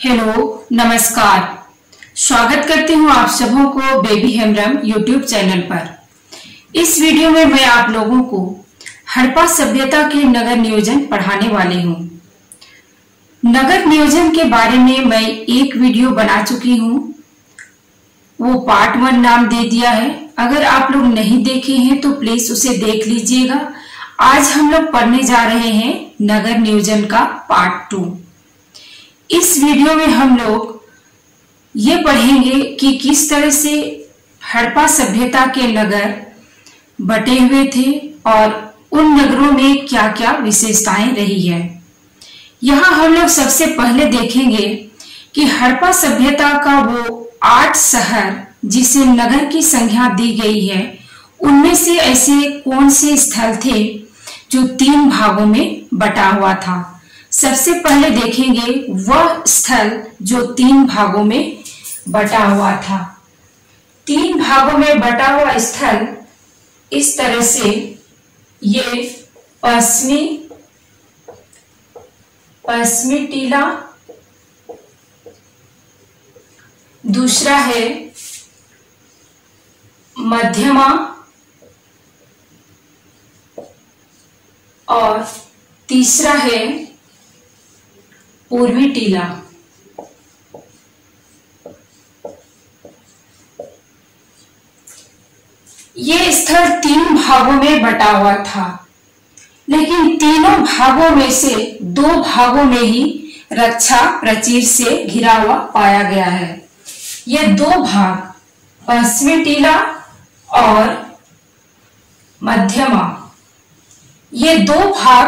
Hello, नमस्कार। स्वागत करती हूँ आप सबों को बेबी हेम्ब्रम यूट्यूब चैनल पर। इस वीडियो में मैं आप लोगों को हड़प्पा सभ्यता के नगर नियोजन पढ़ाने वाली हूँ। नगर नियोजन के बारे में मैं एक वीडियो बना चुकी हूँ, वो पार्ट 1 नाम दे दिया है। अगर आप लोग नहीं देखे हैं तो प्लीज उसे देख लीजिएगा। आज हम लोग पढ़ने जा रहे हैं नगर नियोजन का पार्ट 2। इस वीडियो में हम लोग ये पढ़ेंगे कि किस तरह से हड़प्पा सभ्यता के नगर बटे हुए थे और उन नगरों में क्या क्या विशेषताएं रही है। यहाँ हम लोग सबसे पहले देखेंगे कि हड़प्पा सभ्यता का वो 8 शहर जिसे नगर की संज्ञा दी गई है, उनमें से ऐसे कौन से स्थल थे जो 3 भागों में बटा हुआ था। सबसे पहले देखेंगे वह स्थल जो 3 भागों में बटा हुआ था। 3 भागों में बटा हुआ स्थल इस तरह से, ये पश्चिमी टीला, दूसरा है मध्यमा और तीसरा है पूर्वी टीला। ये स्थल 3 भागों में बटा हुआ था, लेकिन तीनों भागों में से 2 भागों में ही रक्षा प्राचीर से घिरा हुआ पाया गया है। ये 2 भाग, पश्चिमी टीला और मध्यमा, ये 2 भाग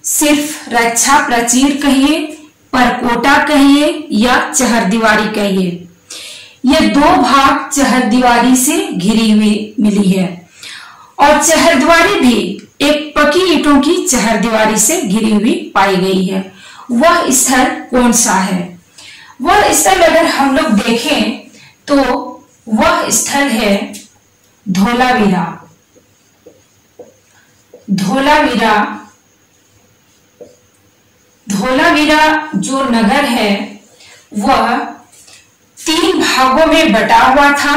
सिर्फ रक्षा प्राचीर कहिए, परकोटा कहिए या चहरदीवारी कहिए, ये 2 भाग चहरदीवारी से घिरी हुई मिली है। और चहरदीवारी भी एक पक्की ईंटों की चहरदीवारी से घिरी हुई पाई गई है। वह स्थल कौन सा है? वह स्थल अगर हम लोग देखें तो वह स्थल है धोलावीरा। धोलावीरा जो नगर है वह 3 भागों में बटा हुआ था,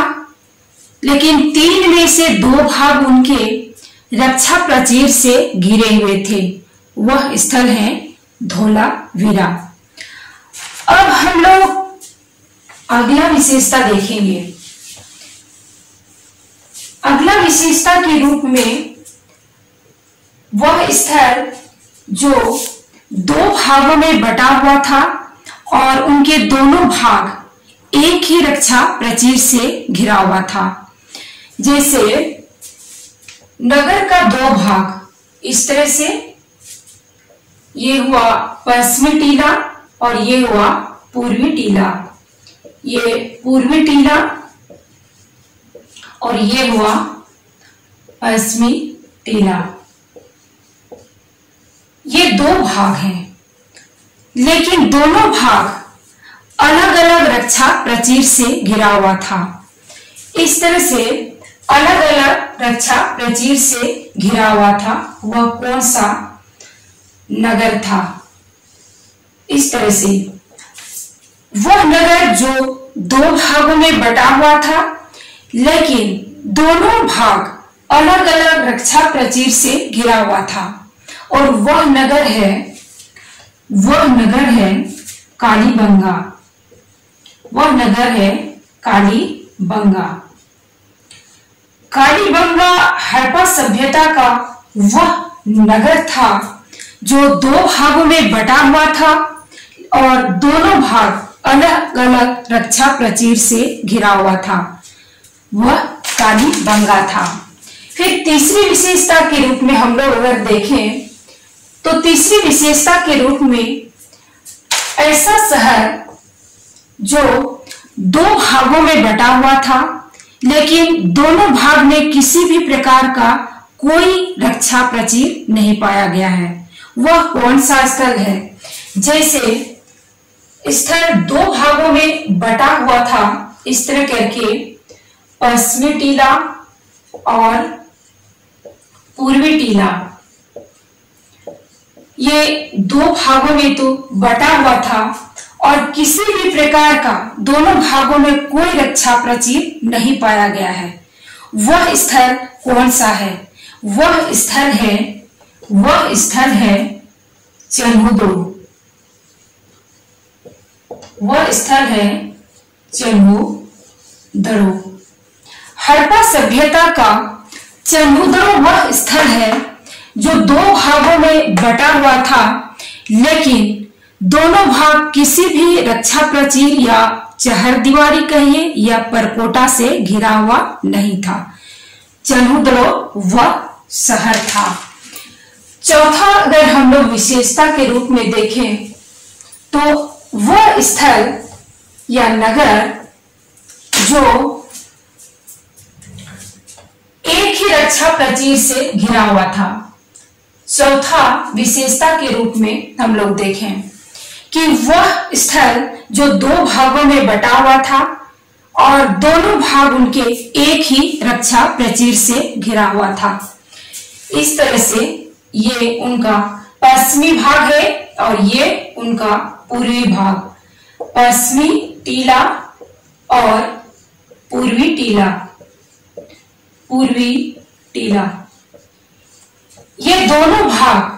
लेकिन 3 में से 2 भाग उनके रक्षा प्राचीर से घिरे हुए थे। वह स्थल है धोलावीरा। अब हम लोग अगला विशेषता देखेंगे। अगला विशेषता के रूप में वह स्थल जो 2 भागों में बटा हुआ था और उनके दोनों भाग एक ही रक्षा प्राचीर से घिरा हुआ था। जैसे नगर का 2 भाग इस तरह से, ये हुआ पश्चिमी टीला और ये हुआ पूर्वी टीला। ये पूर्वी टीला और ये हुआ पश्चिमी टीला। ये 2 भाग हैं, लेकिन दोनों भाग अलग अलग रक्षा प्राचीर से घिरा हुआ था। इस तरह से अलग अलग रक्षा प्राचीर से घिरा हुआ था। वह कौन सा नगर था? इस तरह से वह नगर जो 2 भागों में बटा हुआ था, लेकिन दोनों भाग अलग अलग रक्षा प्राचीर से घिरा हुआ था। और वह नगर है कालीबंगा। वह नगर है कालीबंगा। कालीबंगा हड़प्पा सभ्यता का वह नगर था जो 2 भागों में बटा हुआ था और दोनों भाग अलग अलग रक्षा प्राचीर से घिरा हुआ था। वह कालीबंगा था। फिर तीसरी विशेषता के रूप में हम लोग अगर देखें तो तीसरी विशेषता के रूप में ऐसा शहर जो 2 भागों में बटा हुआ था, लेकिन दोनों भाग में किसी भी प्रकार का कोई रक्षा प्राचीर नहीं पाया गया है। वह कौन सा स्थल है? जैसे स्थल 2 भागों में बटा हुआ था, इस तरह करके पश्चिमी टीला और पूर्वी टीला, ये 2 भागों में तो बटा हुआ था और किसी भी प्रकार का दोनों भागों में कोई रक्षा प्राचीर नहीं पाया गया है। वह स्थल कौन सा है? वह स्थल है चन्हुदड़ो। वह स्थल है चन्हुदड़ो। हड़प्पा सभ्यता का चन्हुदड़ो वह स्थल है जो दो भागों में बटा हुआ था, लेकिन दोनों भाग किसी भी रक्षा प्राचीर या चहरदीवारी कहिए या परकोटा से घिरा हुआ नहीं था। चन्हुदड़ो वह शहर था। चौथा अगर हम लोग विशेषता के रूप में देखें तो वह स्थल या नगर जो एक ही रक्षा प्राचीर से घिरा हुआ था। चौथा विशेषता के रूप में हम लोग देखें कि वह स्थल जो दो भागों में बटा हुआ था और दोनों भाग उनके एक ही रक्षा प्राचीर से घिरा हुआ था। इस तरह से ये उनका पश्चिमी भाग है और ये उनका पूर्वी भाग, पश्चिमी टीला और पूर्वी टीला। ये दोनों भाग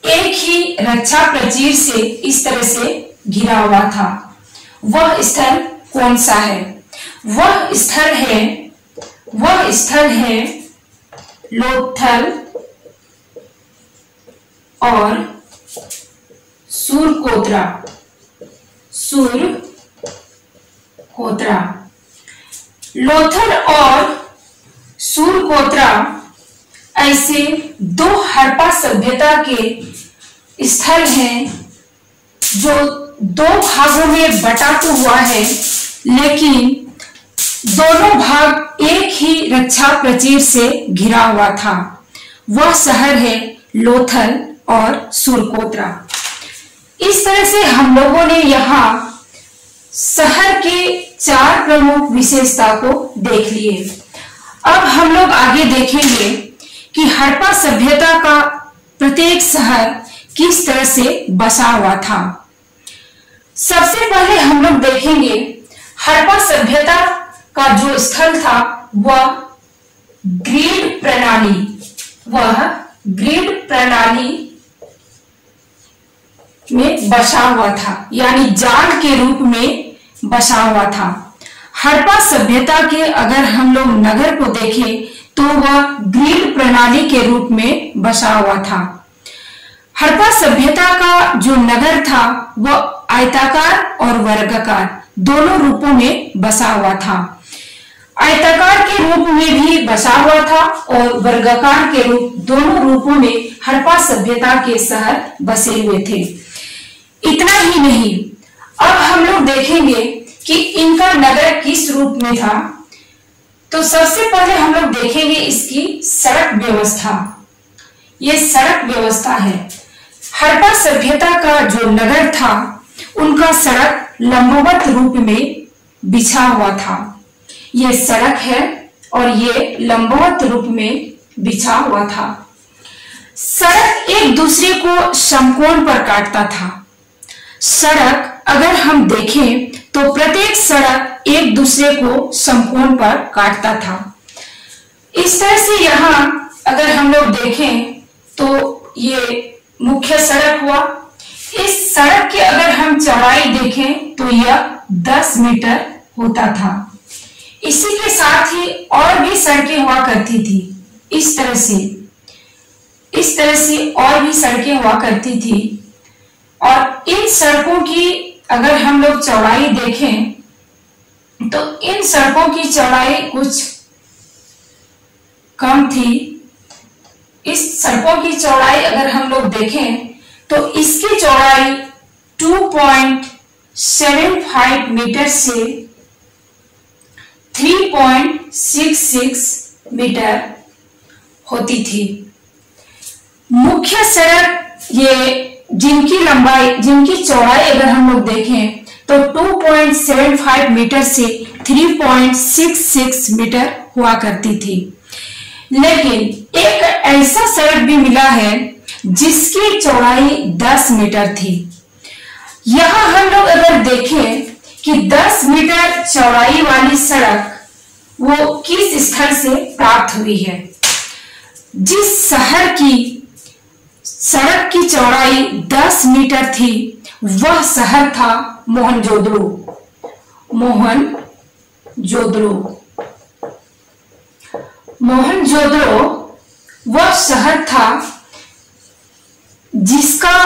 एक ही रक्षा प्राचीर से इस तरह से घिरा हुआ था। वह स्थल कौन सा है? वह स्थल है लोथल और सुरकोत्रा। लोथल और सुरकोत्रा ऐसे दो हड़प्पा सभ्यता के स्थल हैं जो दो भागों में बटा तो हुआ है, लेकिन दोनों भाग एक ही रक्षा प्राचीर से घिरा हुआ था। वह शहर है लोथल और सुरकोत्रा। इस तरह से हम लोगों ने यहाँ शहर के चार प्रमुख विशेषता को देख लिए। अब हम लोग आगे देखेंगे कि हड़प्पा सभ्यता का प्रत्येक शहर किस तरह से बसा हुआ था। सबसे पहले हम लोग देखेंगे हड़प्पा सभ्यता का जो स्थल था वह ग्रिड प्रणाली में बसा हुआ था, यानी जाल के रूप में बसा हुआ था। हड़प्पा सभ्यता के अगर हम लोग नगर को देखें तो वह ग्रिड प्रणाली के रूप में बसा हुआ था। हड़प्पा सभ्यता का जो नगर था वह आयताकार और वर्गाकार दोनों रूपों में बसा हुआ था। आयताकार के रूप में भी बसा हुआ था और वर्गाकार के रूप, दोनों रूपों में हड़प्पा सभ्यता के शहर बसे हुए थे। इतना ही नहीं, अब हम लोग देखेंगे कि इनका नगर किस रूप में था। तो सबसे पहले हम लोग देखेंगे इसकी सड़क व्यवस्था। ये सड़क व्यवस्था है। हड़प्पा सभ्यता का जो नगर था उनका सड़क लंबवत रूप में बिछा हुआ था। ये सड़क है और ये लंबवत रूप में बिछा हुआ था। सड़क एक दूसरे को समकोण पर काटता था। सड़क अगर हम देखें तो प्रत्येक सड़क एक दूसरे को समकोण पर काटता था। इस तरह से यहाँ अगर हम लोग देखें तो ये मुख्य सड़क हुआ। इस सड़क की अगर हम चौड़ाई देखें तो यह 10 मीटर होता था। इसी के साथ ही और भी सड़कें हुआ करती थी। इस तरह से और भी सड़कें हुआ करती थी और इन सड़कों की अगर हम लोग चौड़ाई देखें तो इन सड़कों की चौड़ाई कुछ कम थी। इस सड़कों की चौड़ाई अगर हम लोग देखें तो इसकी चौड़ाई 2.75 मीटर से 3.66 मीटर होती थी। मुख्य सड़क ये जिनकी चौड़ाई अगर हम लोग देखें तो 2.75 मीटर से 3.66 मीटर हुआ करती थी। लेकिन एक ऐसा सड़क भी मिला है जिसकी चौड़ाई 10 मीटर थी। यहां हम लोग अगर देखें कि 10 मीटर चौड़ाई वाली सड़क वो किस स्थल से प्राप्त हुई है। जिस शहर की सड़क की चौड़ाई 10 मीटर थी वह शहर था मोहनजोदड़ो। मोहनजोदड़ो वह शहर था जिसका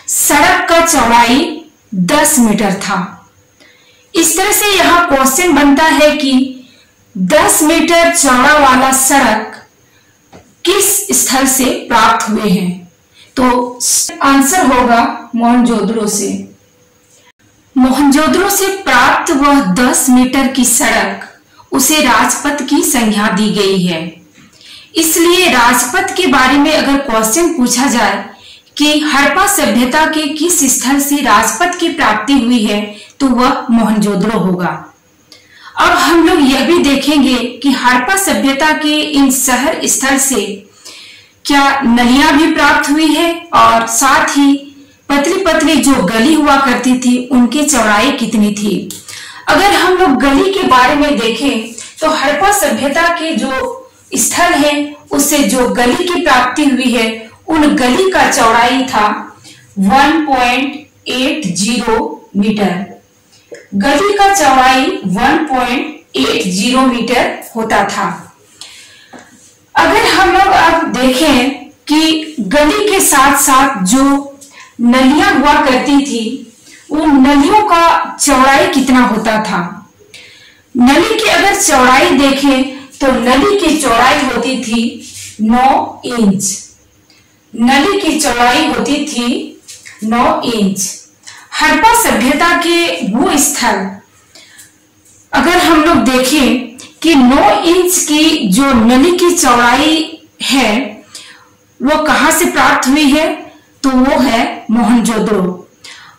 सड़क का चौड़ाई 10 मीटर था। इस तरह से यहां क्वेश्चन बनता है कि 10 मीटर चौड़ा वाला सड़क किस स्थल से प्राप्त हुए हैं, तो आंसर होगा मोहनजोदड़ो से। मोहनजोदड़ो से प्राप्त वह 10 मीटर की सड़क उसे राजपथ की संज्ञा दी गई है। इसलिए राजपथ के बारे में अगर क्वेश्चन पूछा जाए कि हड़प्पा सभ्यता के किस स्थल से राजपथ की प्राप्ति हुई है, तो वह मोहनजोदड़ो होगा। अब हम लोग यह भी देखेंगे कि हड़प्पा सभ्यता के इन शहर स्थल से क्या नलियां भी प्राप्त हुई है और साथ ही पतली पतली जो गली हुआ करती थी उनकी चौड़ाई कितनी थी। अगर हम लोग गली के बारे में देखें तो हड़प्पा सभ्यता के जो स्थल है उससे जो गली की प्राप्ति हुई है उन गली का चौड़ाई था 1.80 मीटर। गली का चौड़ाई 1.80 मीटर होता था। अगर हम लोग अब देखें कि गली के साथ साथ जो नलियां हुआ करती थी उन नलियों का चौड़ाई कितना होता था। नली की अगर चौड़ाई देखें तो नली की चौड़ाई होती थी 9 इंच। नली की चौड़ाई होती थी 9 इंच। हड़प्पा सभ्यता के वो स्थल अगर हम लोग देखें कि 9 इंच की जो नली की चौड़ाई है वो कहां से प्राप्त हुई है, तो वो है मोहनजोदड़ो।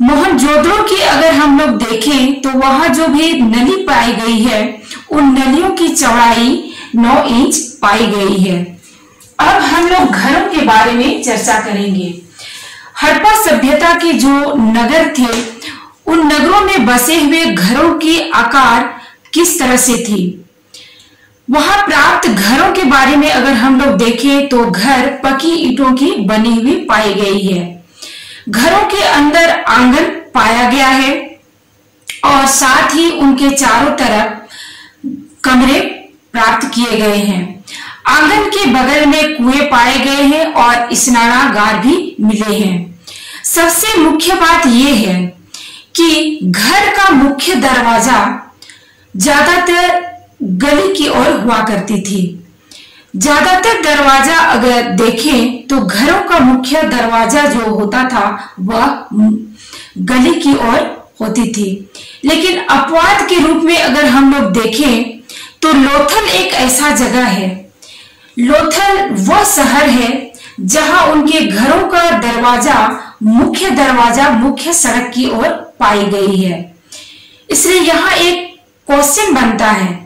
मोहनजोदड़ो की अगर हम लोग देखें तो वहां जो भी नली पाई गई है उन नलियों की चौड़ाई 9 इंच पाई गई है। अब हम लोग घरों के बारे में चर्चा करेंगे। हड़प्पा सभ्यता के जो नगर थे उन नगरों में बसे हुए घरों की आकार किस तरह से थी। वहां प्राप्त घरों के बारे में अगर हम लोग देखें तो घर पक्की ईंटों की बनी हुई पाई गई है। घरों के अंदर आंगन पाया गया है और साथ ही उनके चारों तरफ कमरे प्राप्त किए गए हैं। आंगन के बगल में कुएं पाए गए हैं और स्नानागार भी मिले हैं। सबसे मुख्य बात यह है कि घर का मुख्य दरवाजा ज्यादातर गली की ओर हुआ करती थी। ज्यादातर दरवाजा अगर देखें तो घरों का मुख्य दरवाजा जो होता था वह गली की ओर होती थी। लेकिन अपवाद के रूप में अगर हम लोग देखें तो लोथल एक ऐसा जगह है। लोथल वह शहर है जहां उनके घरों का दरवाजा मुख्य सड़क की ओर पाई गई है। इसलिए यहाँ एक क्वेश्चन बनता है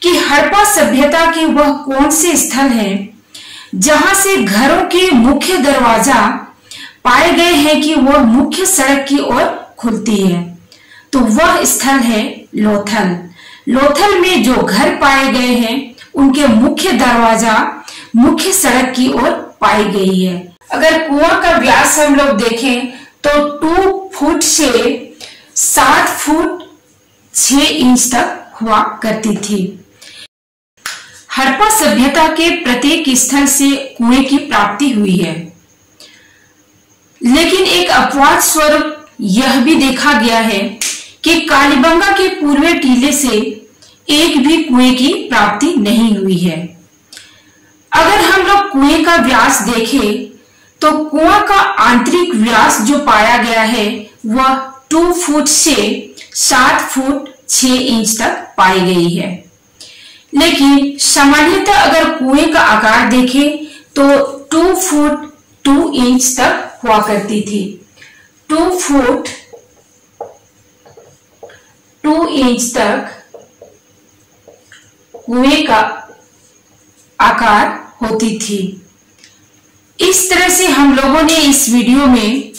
कि हड़प्पा सभ्यता के वह कौन से स्थल हैं जहां से घरों के मुख्य दरवाजा पाए गए हैं कि वह मुख्य सड़क की ओर खुलती है, तो वह स्थल है लोथल। लोथल में जो घर पाए गए हैं उनके मुख्य दरवाजा मुख्य सड़क की ओर पाई गई है। अगर कुआं का व्यास हम लोग देखें तो 2 फुट से 7 फुट 6 इंच तक हुआ करती थी। हड़प्पा सभ्यता के प्रत्येक स्थल से कुएं की प्राप्ति हुई है, लेकिन एक अपवाद स्वरूप यह भी देखा गया है कि कालीबंगा के पूर्वी टीले से एक भी कुएं की प्राप्ति नहीं हुई है। अगर हम लोग कुएं का व्यास देखें तो कुआं का आंतरिक व्यास जो पाया गया है वह 2 फुट से 7 फुट 6 इंच तक पाई गई है। लेकिन सामान्यतः अगर कुएं का आकार देखें तो 2 फुट 2 इंच तक हुआ करती थी। 2 फुट 2 इंच तक कुएं का आकार होती थी। इस तरह से हम लोगों ने इस वीडियो में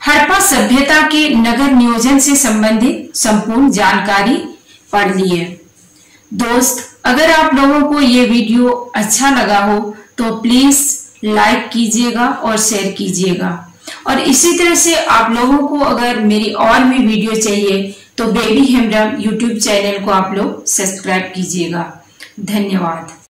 हड़प्पा सभ्यता के नगर नियोजन से संबंधित संपूर्ण जानकारी पढ़ ली है। दोस्त, अगर आप लोगों को ये वीडियो अच्छा लगा हो तो प्लीज लाइक कीजिएगा और शेयर कीजिएगा। और इसी तरह से आप लोगों को अगर मेरी और भी वीडियो चाहिए तो बेबी हेम्ब्रम यूट्यूब चैनल को आप लोग सब्सक्राइब कीजिएगा। धन्यवाद।